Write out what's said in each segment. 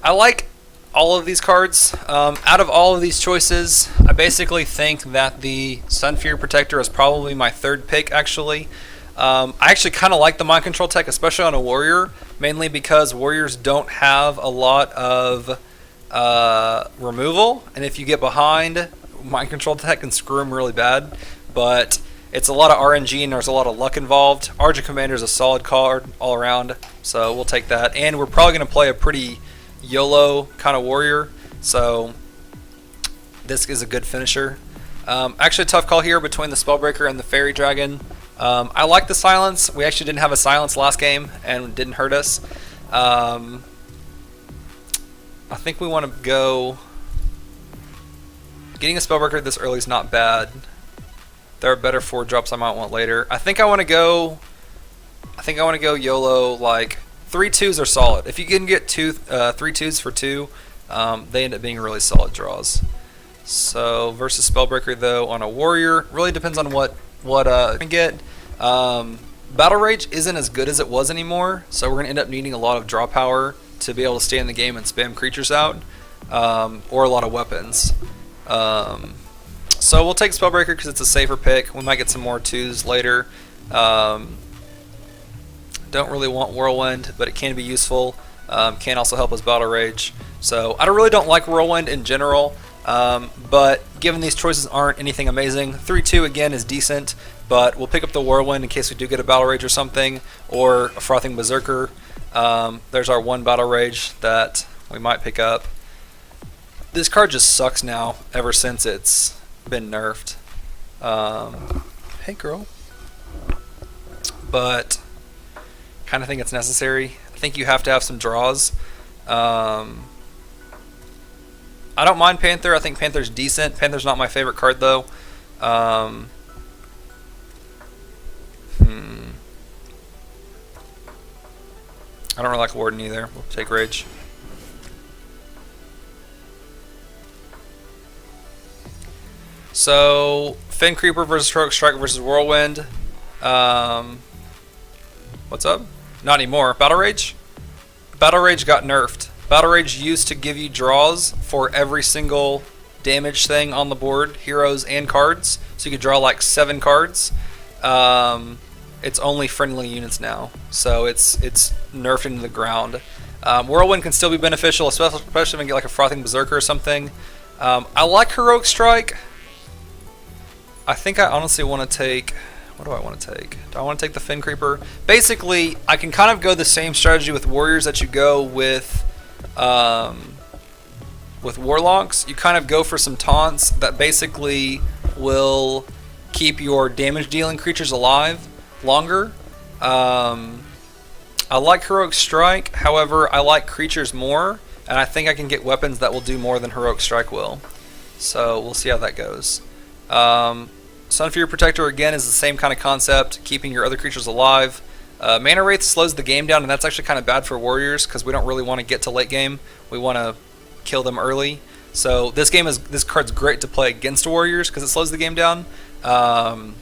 I like all of these cards. Out of all of these choices, I basically think that the Sunfear Protector is probably my third pick, actually. I actually kind of like the Mind Control tech, especially on a Warrior, mainly because Warriors don't have a lot of removal, and if you get behind, Mind Control tech can screw them really bad, but it's a lot of RNG and there's a lot of luck involved. Argent Commander is a solid card all around, so we'll take that. And we're probably going to play a pretty YOLO kind of Warrior, so this is a good finisher. Actually, a tough call here between the Spellbreaker and the Fairy Dragon. I like the Silence. We actually didn't have a Silence last game and it didn't hurt us. I think we want to go... Getting a Spellbreaker this early is not bad. There are better 4-drops I might want later. I think I want to go YOLO. Like 3/2s are solid. If you can get 3/2s for 2, they end up being really solid draws. So versus Spellbreaker though on a Warrior really depends on what you can get. Battle Rage isn't as good as it was anymore, so we're gonna end up needing a lot of draw power to be able to stay in the game and spam creatures out, or a lot of weapons. So we'll take Spellbreaker because it's a safer pick. We might get some more 2s later. Don't really want Whirlwind, but it can be useful. Can also help us Battle Rage. So I really don't like Whirlwind in general, but given these choices aren't anything amazing, 3/2 again is decent, but we'll pick up the Whirlwind in case we do get a Battle Rage or something, or a Frothing Berserker. There's our 1 Battle Rage that we might pick up. This card just sucks now ever since it's been nerfed. Hey girl. But kind of think it's necessary. I think you have to have some draws. I don't mind Panther. I think Panther's decent. Panther's not my favorite card though. I don't really like Warden either. We'll take Rage. So, Fin Creeper versus Heroic Strike versus Whirlwind. What's up? Not anymore. Battle Rage? Battle Rage got nerfed. Battle Rage used to give you draws for every single damage thing on the board, heroes and cards. So you could draw like 7 cards. It's only friendly units now. So it's nerfed into the ground. Whirlwind can still be beneficial, especially if you get like a Frothing Berserker or something. I like Heroic Strike. I think I honestly want to take... What do I want to take? Do I want to take the Fin Creeper? Basically, I can kind of go the same strategy with Warriors that you go with Warlocks. You kind of go for some taunts that basically will keep your damage-dealing creatures alive longer. I like Heroic Strike, however, I like creatures more, and I think I can get weapons that will do more than Heroic Strike will. So, we'll see how that goes. Sunfear Protector again is the same kind of concept, keeping your other creatures alive. Mana Wraith slows the game down, and that's actually kind of bad for Warriors because we don't really want to get to late game. We want to kill them early. So this card's great to play against Warriors because it slows the game down. Arcane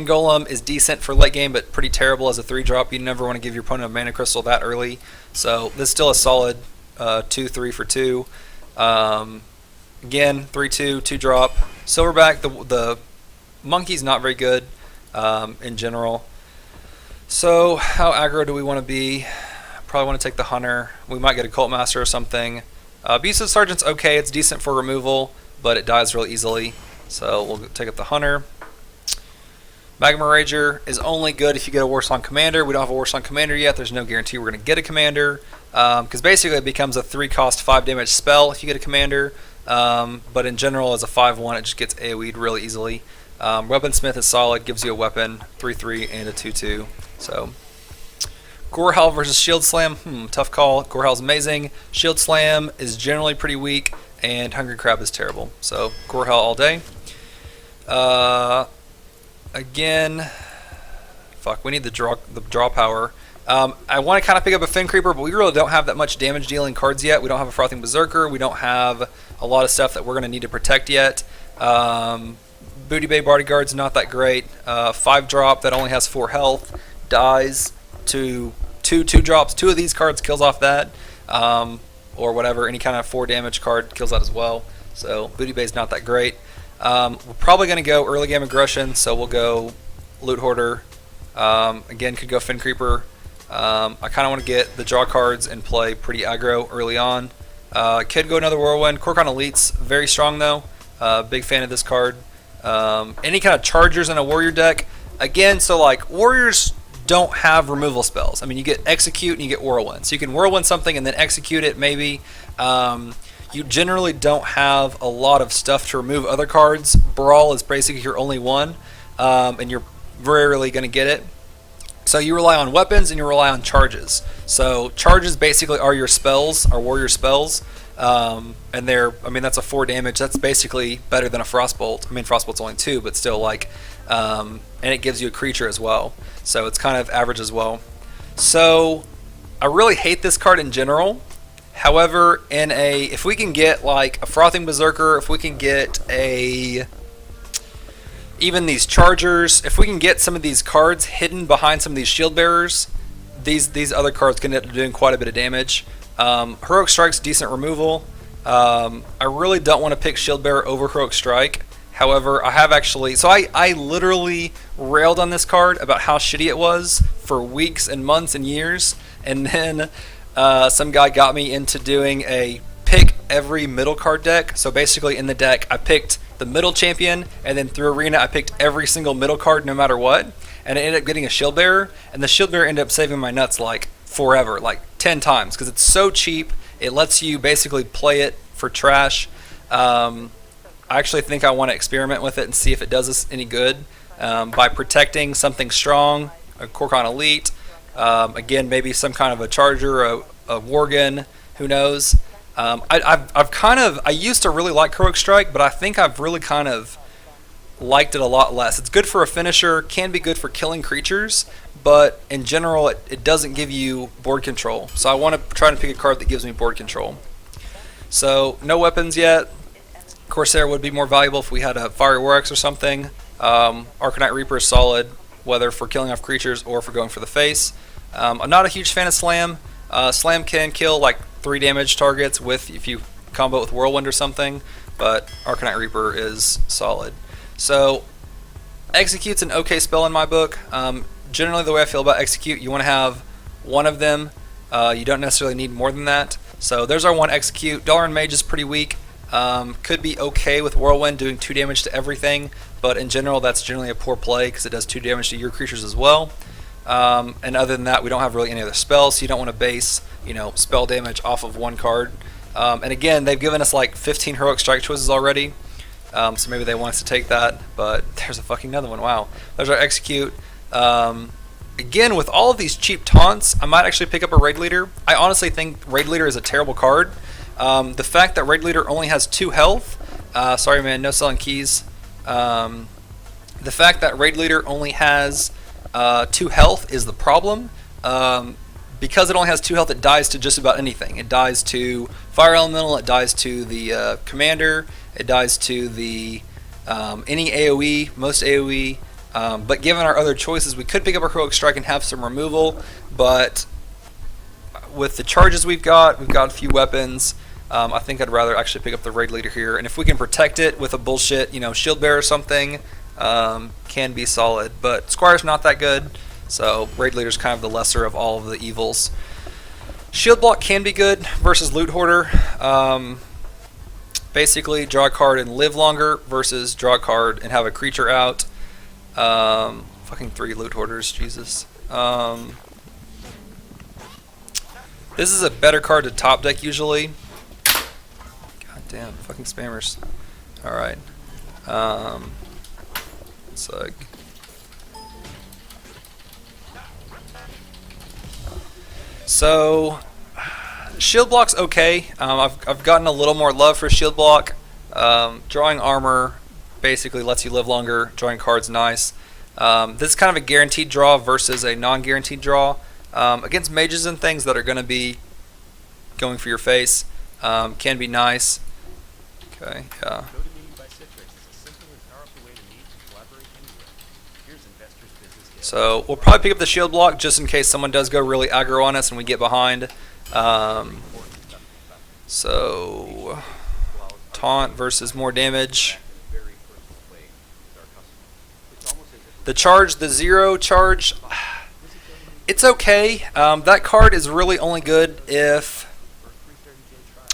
Golem is decent for late game, but pretty terrible as a 3-drop. You never want to give your opponent a Mana Crystal that early. So this is still a solid 2/3 for 2. Again, 3/2, 2-drop. Silverback, the monkey's not very good in general. So, how aggro do we want to be? Probably want to take the Hunter. We might get a Cult Master or something. Abusive Sergeant's okay. It's decent for removal, but it dies really easily. So, we'll take up the Hunter. Magma Rager is only good if you get a Warsong Commander. We don't have a Warsong Commander yet. There's no guarantee we're going to get a Commander. Because basically it becomes a 3-cost, 5-damage spell if you get a Commander. But in general, as a 5/1, it just gets AoE'd really easily. Weaponsmith is solid, gives you a weapon, 3/3 and a 2/2. So, Gorehowl versus Shield Slam, tough call. Gorehowl's amazing. Shield Slam is generally pretty weak, and Hungry Crab is terrible. So, Gorehowl all day. Again, fuck, we need the draw power. I want to kind of pick up a Fin Creeper, but we really don't have that much damage dealing cards yet. We don't have a Frothing Berserker. We don't have a lot of stuff that we're going to need to protect yet. Booty Bay Bodyguard's not that great. 5-drop that only has 4 health. Dies to 2 2-drops. 2 of these cards kills off that. or whatever. Any kind of 4 damage card kills that as well. So Booty Bay's not that great. We're probably going to go early game aggression, so we'll go Loot Hoarder. Again, could go Fin Creeper. I kind of want to get the draw cards and play pretty aggro early on. Could go another Whirlwind. Korkon Elite's very strong though. Big fan of this card. Any kind of Chargers in a Warrior deck. Again, so like Warriors don't have removal spells. I mean, you get Execute and you get Whirlwind. So you can Whirlwind something and then execute it maybe. You generally don't have a lot of stuff to remove other cards. Brawl is basically your only one, and you're rarely going to get it. So you rely on weapons and you rely on charges. So charges basically are your spells, are warrior spells, and that's a 4 damage. That's basically better than a Frostbolt. I mean, Frostbolt's only 2, but still and it gives you a creature as well. So it's kind of average as well. So I really hate this card in general. However, if we can get like a Frothing Berserker, if we can get even these Chargers, if we can get some of these cards hidden behind some of these Shield Bearers, these other cards can end up doing quite a bit of damage. Heroic Strike's decent removal. I really don't want to pick Shield Bearer over Heroic Strike. However, I have actually, so I literally railed on this card about how shitty it was for weeks and months and years, and then some guy got me into doing a pick every middle card deck. So basically in the deck, I picked the middle champion, and then through Arena, I picked every single middle card no matter what, and I ended up getting a Shield Bearer, and the Shield Bearer ended up saving my nuts like forever, like 10 times, because it's so cheap. It lets you basically play it for trash. I actually think I want to experiment with it and see if it does us any good by protecting something strong, a Korkon Elite, again, maybe some kind of a Charger, a Worgen, who knows. I used to really like Heroic Strike, but I think I've really kind of liked it a lot less. It's good for a finisher, can be good for killing creatures, but in general, it doesn't give you board control. So I want to try to pick a card that gives me board control. So no weapons yet. Corsair would be more valuable if we had a Fiery War Axe or something. Arcanite Reaper is solid, whether for killing off creatures or for going for the face. I'm not a huge fan of Slam. Slam can kill like 3 damage targets if you combo it with Whirlwind or something, but Arcanite Reaper is solid. So Execute's an okay spell in my book. Generally the way I feel about Execute, you want to have one of them. You don't necessarily need more than that. So there's our one Execute. Dalaran Mage is pretty weak. Could be okay with Whirlwind doing 2 damage to everything, but in general that's generally a poor play because it does 2 damage to your creatures as well. And other than that, we don't have really any other spells, so you don't want to base spell damage off of one card. And again, they've given us like 15 Heroic Strike choices already, so maybe they want us to take that, but there's a fucking another one. Wow. There's our Execute. Again, with all of these cheap taunts, I might actually pick up a Raid Leader. I honestly think Raid Leader is a terrible card. The fact that Raid Leader only has 2 health, sorry man, no selling keys. The fact that Raid Leader only has 2 health is the problem. Because it only has 2 health, it dies to just about anything. It dies to Fire Elemental, it dies to the Commander, it dies to the any AoE, most AoE. But given our other choices, we could pick up a Heroic Strike and have some removal, but with the charges we've got a few weapons. I think I'd rather actually pick up the Raid Leader here, and if we can protect it with a bullshit, Shield Bearer or something, can be solid. But Squire's not that good, so Raid Leader's kind of the lesser of all of the evils. Shield Block can be good versus Loot Hoarder. Basically, draw a card and live longer versus draw a card and have a creature out. Fucking 3 Loot Hoarders, Jesus. This is a better card to top deck usually. God damn, fucking spammers. Alright. So Shield Block's okay. I've gotten a little more love for Shield Block. Drawing armor basically lets you live longer. Drawing cards nice. This is kind of a guaranteed draw versus a non-guaranteed draw. Against mages and things that are going to be going for your face, can be nice. Okay, yeah. So we'll probably pick up the Shield Block just in case someone does go really aggro on us and we get behind. So, taunt versus more damage. The charge, the 0 charge, it's okay. That card is really only good if,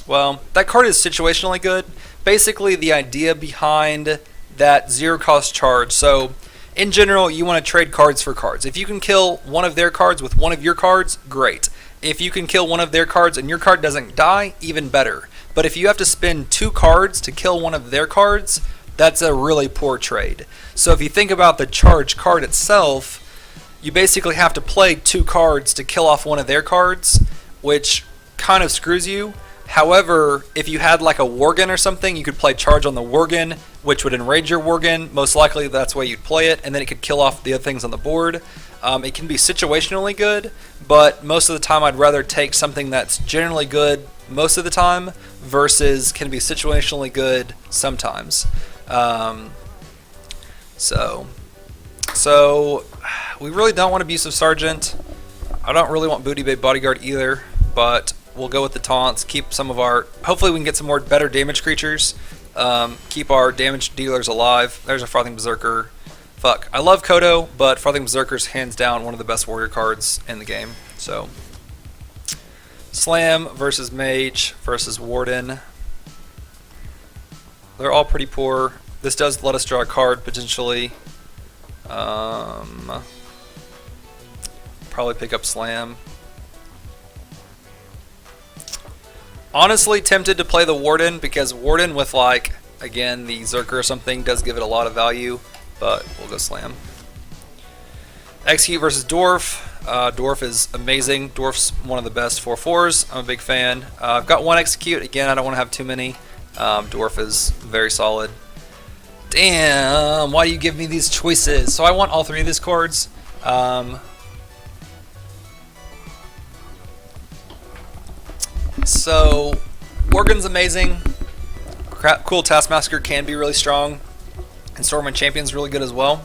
well, that card is situationally good. Basically, the idea behind that 0 cost charge. So, in general, you want to trade cards for cards. If you can kill one of their cards with one of your cards, great. If you can kill one of their cards and your card doesn't die, even better. But if you have to spend 2 cards to kill one of their cards, that's a really poor trade. So if you think about the charge card itself, you basically have to play 2 cards to kill off one of their cards, which kind of screws you. However, if you had like a Worgen or something, you could play charge on the Worgen, which would enrage your Worgen. Most likely that's the way you'd play it, and then it could kill off the other things on the board. It can be situationally good, but most of the time I'd rather take something that's generally good most of the time versus can be situationally good sometimes. So we really don't want Abusive Sergeant. I don't really want Booty Bay Bodyguard either, but we'll go with the taunts. Keep some of our, hopefully we can get some more better damage creatures. Keep our damage dealers alive. There's a Frothing Berserker. Fuck, I love Kodo, but Frothing Berserker's hands down one of the best warrior cards in the game. So, Slam versus Mage versus Warden. They're all pretty poor. This does let us draw a card potentially. Probably pick up Slam. Honestly, tempted to play the Warden because Warden with like, again, the Zerker or something does give it a lot of value, but we'll go Slam. Execute versus Dwarf. Dwarf is amazing. Dwarf's one of the best 4/4s. I'm a big fan. I've got 1 Execute. Again, I don't want to have too many. Dwarf is very solid. Damn, why do you give me these choices? So I want all 3 of these cards. So, Worgen's amazing. Cool Taskmaster can be really strong. And Stormwind Champion's really good as well.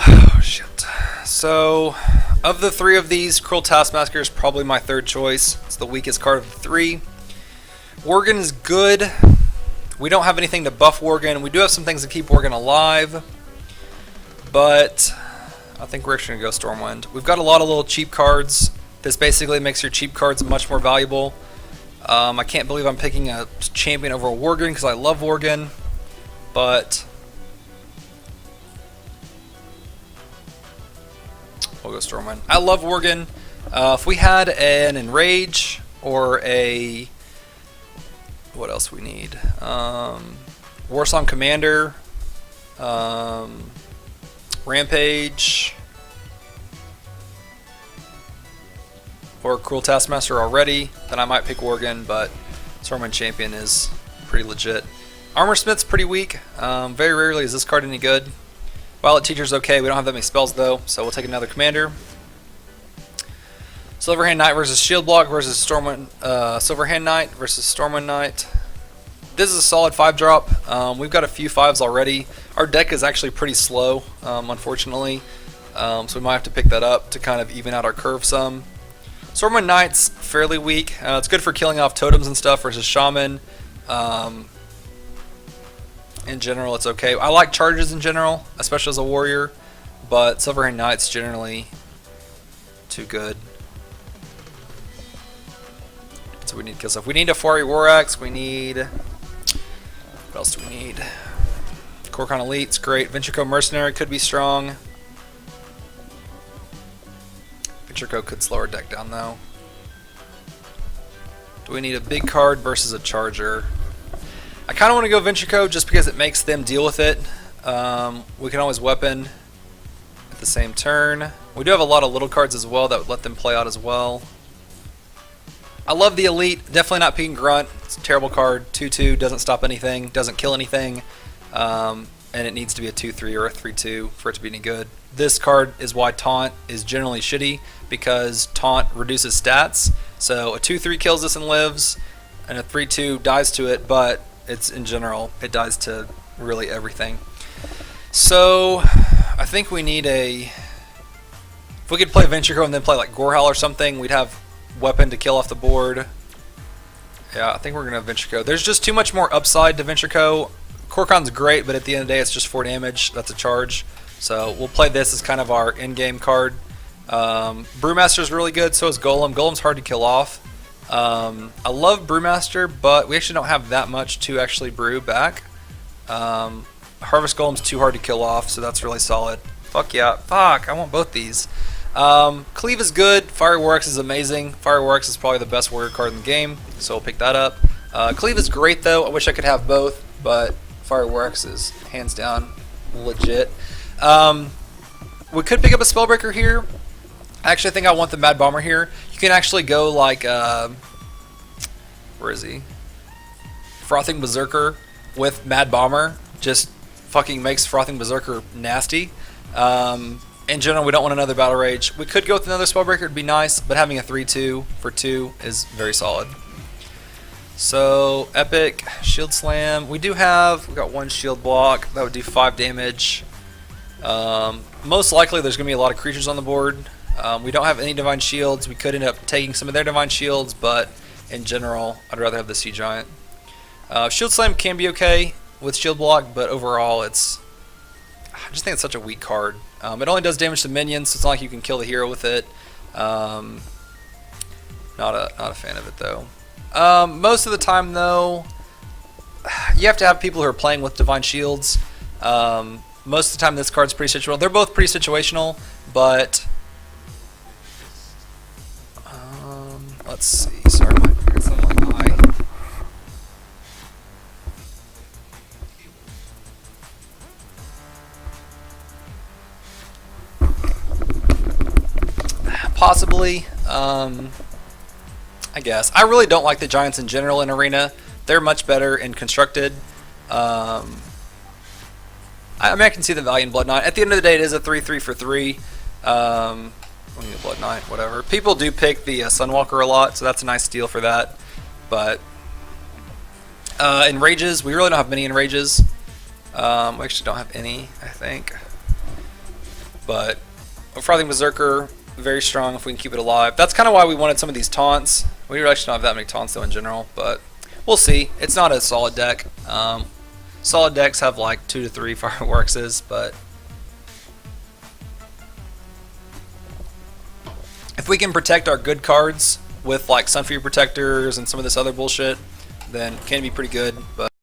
Oh, shit. So, of the 3 of these, Cruel Taskmaster is probably my 3rd choice. It's the weakest card of the 3. Worgen is good. We don't have anything to buff Worgen. We do have some things to keep Worgen alive. But I think we're actually going to go Stormwind. We've got a lot of little cheap cards. This basically makes your cheap cards much more valuable. I can't believe I'm picking a champion over a Worgen because I love Worgen. But we'll go Stormwind. I love Worgen. If we had an Enrage or a... what else we need? Warsong Commander. Rampage. Or Cruel Taskmaster already, then I might pick Worgen, but Stormwind Champion is pretty legit. Armorsmith's pretty weak. Very rarely is this card any good. Violet Teacher's okay. We don't have that many spells though, so we'll take another commander. Silverhand Knight versus Shield Block versus Stormwind. Silverhand Knight versus Stormwind Knight. This is a solid 5-drop. We've got a few 5s already. Our deck is actually pretty slow, unfortunately, so we might have to pick that up to kind of even out our curve some. Stormwind Knight's fairly weak. It's good for killing off totems and stuff versus Shaman. In general, it's okay. I like charges in general, especially as a warrior, but Silverhand Knight's generally too good. So we need to kill stuff. We need a Fari Warax. We need... what else do we need? Korkan Elite's great. Ventrico Mercenary could be strong. Ventrico could slow our deck down though. Do we need a big card versus a charger? I kind of want to go Ventrico just because it makes them deal with it. We can always weapon at the same turn. We do have a lot of little cards as well that would let them play out as well. I love the Elite. Definitely not picking Grunt. It's a terrible card. 2/2 doesn't stop anything, doesn't kill anything, and it needs to be a 2/3 or a 3/2 for it to be any good. This card is why Taunt is generally shitty, because Taunt reduces stats. So a 2/3 kills this and lives, and a 3/2 dies to it, but it's in general, it dies to really everything. So I think we need a... if we could play Ventrico and then play like Gorehowl or something, we'd have weapon to kill off the board. Yeah, I think we're gonna Venture Co. There's just too much more upside to Venture Co. Korcon's great, but at the end of the day, it's just 4 damage. That's a charge. So we'll play this as kind of our in-game card. Brewmaster's really good. So is Golem. Golem's hard to kill off. I love Brewmaster, but we actually don't have that much to actually brew back. Harvest Golem's too hard to kill off, so that's really solid. Fuck yeah. Fuck, I want both these. Cleave is good. Fireworks is amazing. Fireworks is probably the best warrior card in the game, so we'll pick that up. Cleave is great though. I wish I could have both, but Fireworks is hands down legit. We could pick up a Spellbreaker here. I actually think I want the Mad Bomber here. You can actually go like, where is he? Frothing Berserker with Mad Bomber. Just fucking makes Frothing Berserker nasty. In general, we don't want another Battle Rage. We could go with another Spellbreaker, it'd be nice, but having a 3-2 for 2 is very solid. So, Epic, Shield Slam. We got 1 shield block. That would do 5 damage. Most likely there's going to be a lot of creatures on the board. We don't have any Divine Shields. We could end up taking some of their Divine Shields, but in general, I'd rather have the Sea Giant. Shield Slam can be okay with shield block, but overall I just think it's such a weak card. It only does damage to minions, so it's not like you can kill the hero with it. Not a fan of it though. Most of the time though, you have to have people who are playing with Divine Shields. Most of the time this card's pretty situational. They're both pretty situational, but let's see. Sorry, I got something in my eye. Possibly. I guess. I really don't like the Giants in general in Arena. They're much better and constructed. I mean, I can see the value in Blood Knight. At the end of the day, it is a 3-3 for 3. Blood Knight, whatever. People do pick the Sunwalker a lot, so that's a nice steal for that. But in Rages, we really don't have many in Rages. We actually don't have any, I think. But Frothing Berserker, very strong if we can keep it alive. That's kind of why we wanted some of these taunts. We actually don't have that many taunts though in general, but we'll see. It's not a solid deck. Solid decks have like 2 to 3 Fireworkses, but if we can protect our good cards with like Sunfury Protectors and some of this other bullshit, then it can be pretty good. But